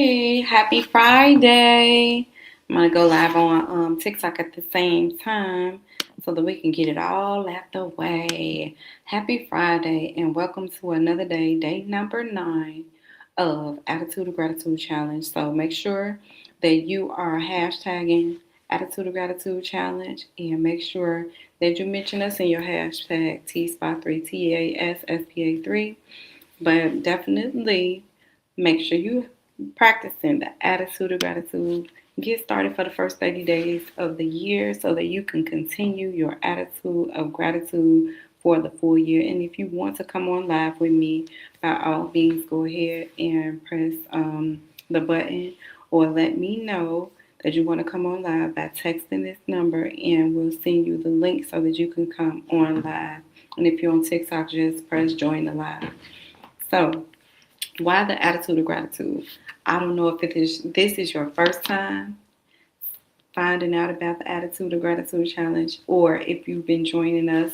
Hey, happy Friday. I'm gonna go live on TikTok at the same time so that we can get it all out the way. Happy Friday and welcome to another day, day number 9 of Attitude of Gratitude Challenge. So make sure that you are hashtagging Attitude of Gratitude Challenge and make sure that you mention us in your hashtag TSPA3, TASSPA3. But definitely make sure you practicing the attitude of gratitude. Get started for the first 30 days of the year so that you can continue your attitude of gratitude for the full year. And if you want to come on live with me, by all means, go ahead and press the button or let me know that you want to come on live by texting this number and we'll send you the link so that you can come on live. And if you're on TikTok, just press join the live. So, why the attitude of gratitude? I don't know if this is your first time finding out about the attitude of gratitude challenge, or if you've been joining us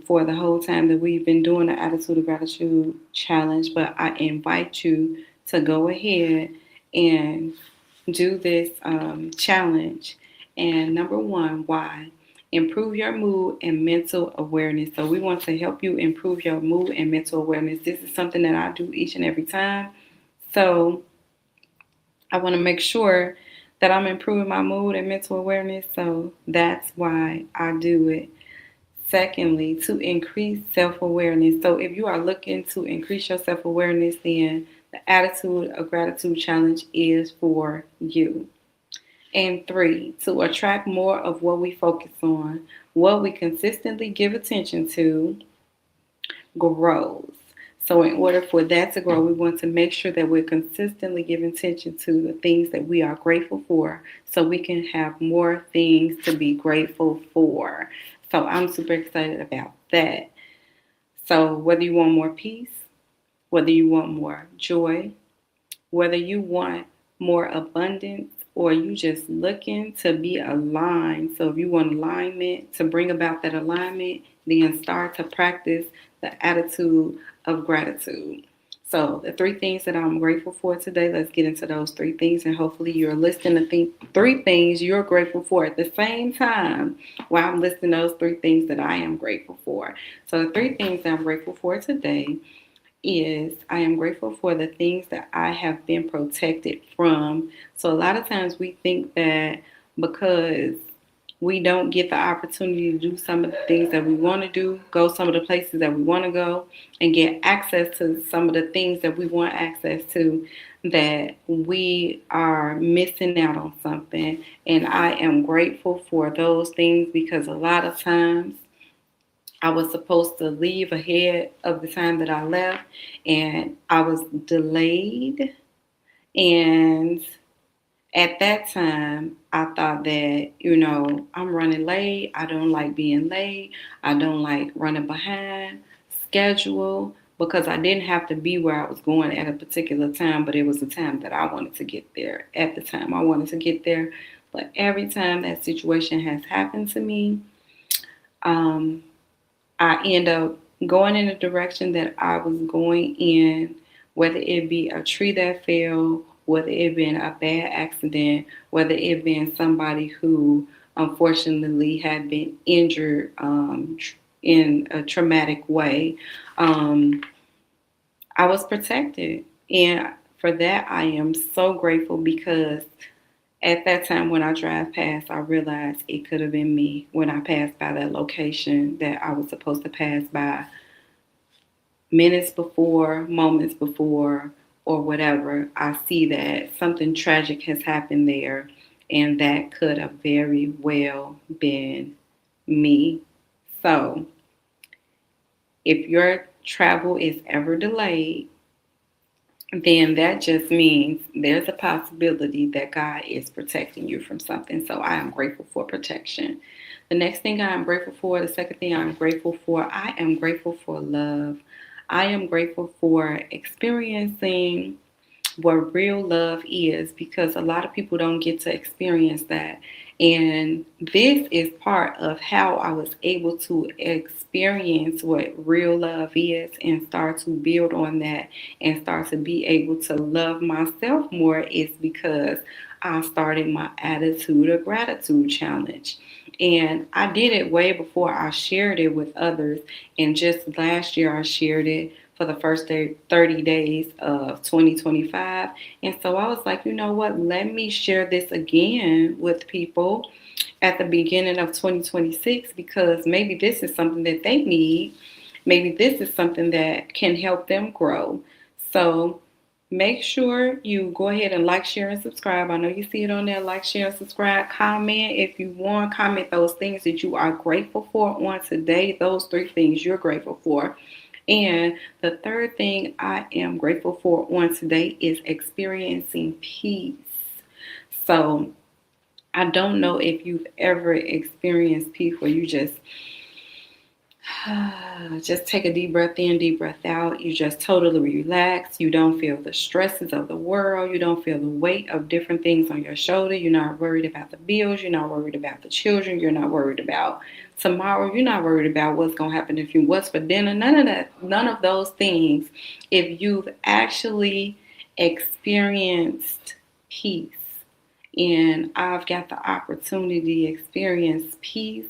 for the whole time that we've been doing the attitude of gratitude challenge. But I invite you to go ahead and do this challenge. And number one, why? Improve your mood and mental awareness. So we want to help you improve your mood and mental awareness. This is something that I do each and every time. So I want to make sure that I'm improving my mood and mental awareness. So that's why I do it. Secondly, to increase self-awareness. So if you are looking to increase your self-awareness, then the attitude of gratitude challenge is for you. And 3, to attract more of what we focus on, what we consistently give attention to grows. So in order for that to grow, we want to make sure that we're consistently giving attention to the things that we are grateful for so we can have more things to be grateful for. So I'm super excited about that. So whether you want more peace, whether you want more joy, whether you want more abundance, or you just looking to be aligned. So if you want alignment, to bring about that alignment, then start to practice the attitude of gratitude. So the 3 things that I'm grateful for today, let's get into those 3 things, and hopefully you're listing the 3 things you're grateful for at the same time while I'm listing those 3 things that I am grateful for. So the 3 things that I'm grateful for today is I am grateful for the things that I have been protected from. So a lot of times we think that because we don't get the opportunity to do some of the things that we want to do, go some of the places that we want to go, and get access to some of the things that we want access to, that we are missing out on something. And I am grateful for those things because a lot of times I was supposed to leave ahead of the time that I left, and I was delayed. And at that time, I thought that, I'm running late. I don't like being late. I don't like running behind schedule because I didn't have to be where I was going at a particular time, but it was the time that I wanted to get there at the time I wanted to get there. But every time that situation has happened to me, um, I end up going in the direction that I was going in, whether it be a tree that fell, whether it been a bad accident, whether it been somebody who unfortunately had been injured in a traumatic way. Um, I was protected. And for that, I am so grateful because at that time when I drive past, I realized it could have been me when I passed by that location that I was supposed to pass by minutes before, moments before, or whatever. I see that something tragic has happened there, and that could have very well been me. So, if your travel is ever delayed, then that just means there's a possibility that God is protecting you from something. So I am grateful for protection. The next thing I am grateful for, the second thing I'm grateful for, I am grateful for love. I am grateful for experiencing what real love is because a lot of people don't get to experience that. And this is part of how I was able to experience what real love is and start to build on that and start to be able to love myself more, is because I started my Attitude of Gratitude challenge. And I did it way before I shared it with others. And just last year, I shared it for the first 30 days of 2025. And so I was like, you know what? Let me share this again with people at the beginning of 2026, because maybe this is something that they need. Maybe this is something that can help them grow. So make sure you go ahead and like, share, and subscribe. I know you see it on there. Like, share, and subscribe. Comment if you want. Comment those things that you are grateful for on today. Those 3 things you're grateful for. And the third thing I am grateful for on today is experiencing peace. So I don't know if you've ever experienced peace where you just take a deep breath in, deep breath out. You just totally relax. You don't feel the stresses of the world. You don't feel the weight of different things on your shoulder. You're not worried about the bills. You're not worried about the children. You're not worried about tomorrow. You're not worried about what's going to happen what's for dinner. None of that. None of those things. If you've actually experienced peace, and I've got the opportunity to experience peace.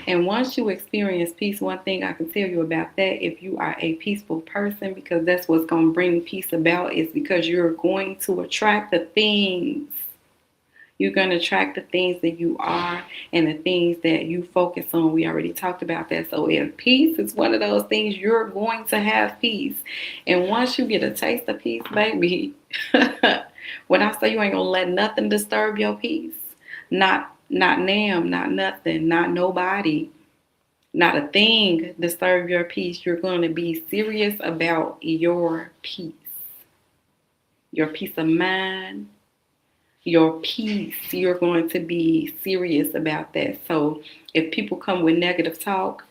And once you experience peace, one thing I can tell you about that, if you are a peaceful person, because that's what's going to bring peace about, is because you're going to attract the things. You're going to attract the things that you are and the things that you focus on. We already talked about that. So if peace is one of those things, you're going to have peace. And once you get a taste of peace, baby, when I say you ain't going to let nothing disturb your peace, not now, not nothing, not nobody, not a thing disturb your peace, you're going to be serious about your peace, your peace of mind, your peace. You're going to be serious about that. So if people come with negative talk,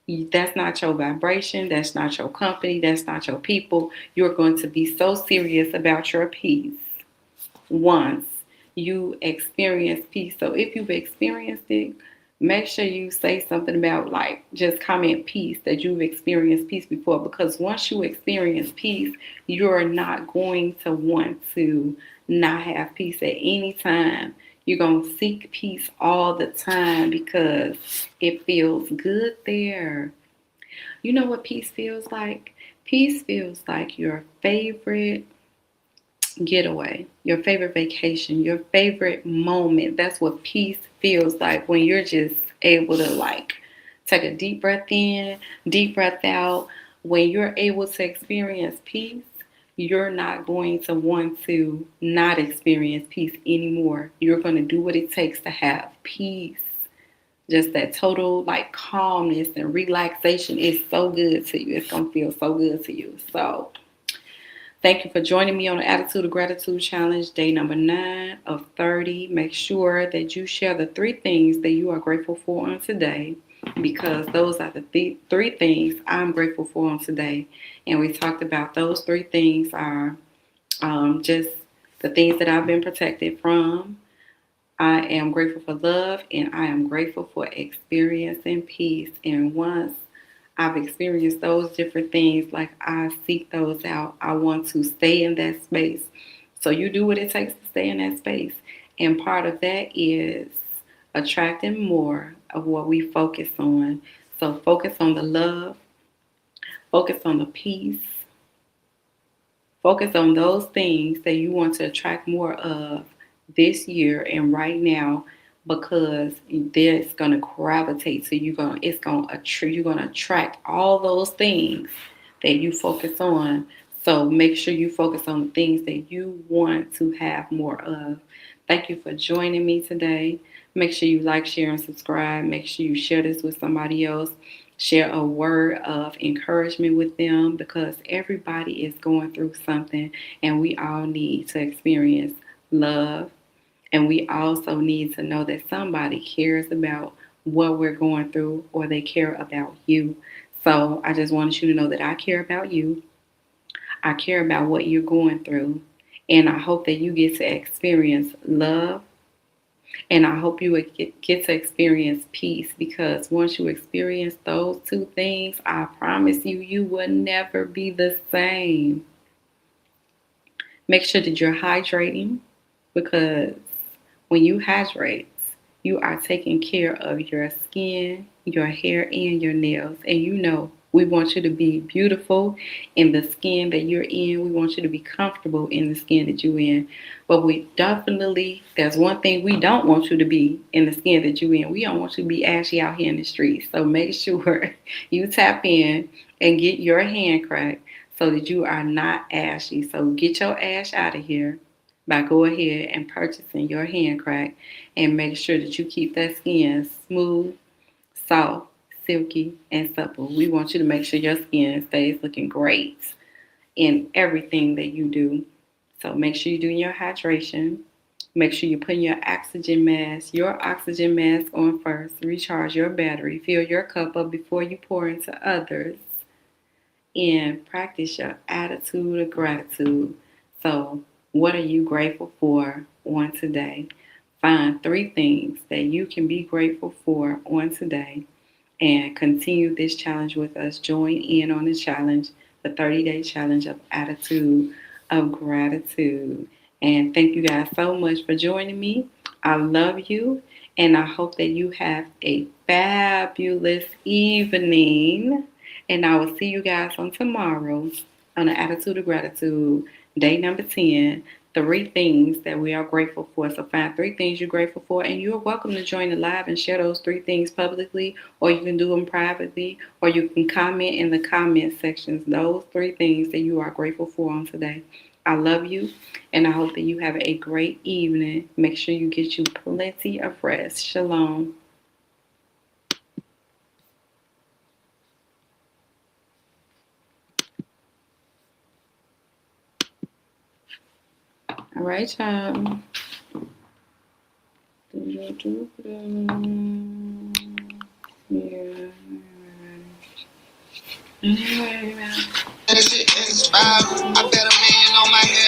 that's not your vibration, that's not your company, that's not your people. You're going to be so serious about your peace once you experience peace. So if you've experienced it, make sure you say something about, like, just comment peace, that you've experienced peace before, because once you experience peace, you're not going to want to not have peace at any time. You're going to seek peace all the time because it feels good there. You know what peace feels like? Peace feels like your favorite getaway, your favorite vacation, your favorite moment. That's what peace feels like, when you're just able to, like, take a deep breath in, deep breath out. When you're able to experience peace, you're not going to want to not experience peace anymore. You're going to do what it takes to have peace. Just that total, like, calmness and relaxation is so good to you. It's going to feel so good to you. So thank you for joining me on the Attitude of Gratitude Challenge, day number 9 of 30. Make sure that you share the 3 things that you are grateful for on today, because those are the 3 things I'm grateful for on today. And we talked about those 3 things are just the things that I've been protected from. I am grateful for love, and I am grateful for experiencing peace. And once I've experienced those different things, like, I seek those out. I want to stay in that space. So you do what it takes to stay in that space. And part of that is attracting more of what we focus on. So focus on the love, focus on the peace, focus on those things that you want to attract more of this year and right now, because it's going to gravitate. So you're going to attract all those things that you focus on. So make sure you focus on the things that you want to have more of. Thank you for joining me today. Make sure you like, share, and subscribe. Make sure you share this with somebody else. Share a word of encouragement with them, because everybody is going through something, and we all need to experience love. And we also need to know that somebody cares about what we're going through, or they care about you. So I just wanted you to know that I care about you. I care about what you're going through. And I hope that you get to experience love, And I hope you would get to experience peace, because once you experience those two things, I promise you, you will never be the same. Make sure that you're hydrating, because when you hydrate, you are taking care of your skin, your hair, and your nails. And you know, we want you to be beautiful in the skin that you're in. We want you to be comfortable in the skin that you're in. But there's one thing we don't want you to be in the skin that you're in. We don't want you to be ashy out here in the streets. So make sure you tap in and get your hand cracked so that you are not ashy. So get your ash out of here by go ahead and purchasing your hand crack, and make sure that you keep that skin smooth, soft, silky, and supple. We want you to make sure your skin stays looking great in everything that you do. So make sure you're doing your hydration. Make sure you're putting your oxygen mask on first. Recharge your battery. Fill your cup up before you pour into others. And practice your attitude of gratitude. So, what are you grateful for on today? Find 3 things that you can be grateful for on today, and continue this challenge with us. Join in on the challenge, the 30-day challenge of attitude of gratitude. And thank you guys so much for joining me. I love you, and I hope that you have a fabulous evening. And I will see you guys on tomorrow on the Attitude of Gratitude, day number 10. 3 things that we are grateful for. So find 3 things you're grateful for, and you're welcome to join the live and share those 3 things publicly, or you can do them privately, or you can comment in the comment sections those 3 things that you are grateful for on today. I love you, and I hope that you have a great evening. Make sure you get you plenty of rest. Shalom. All right, y'all. Yeah. I bet a million on my head.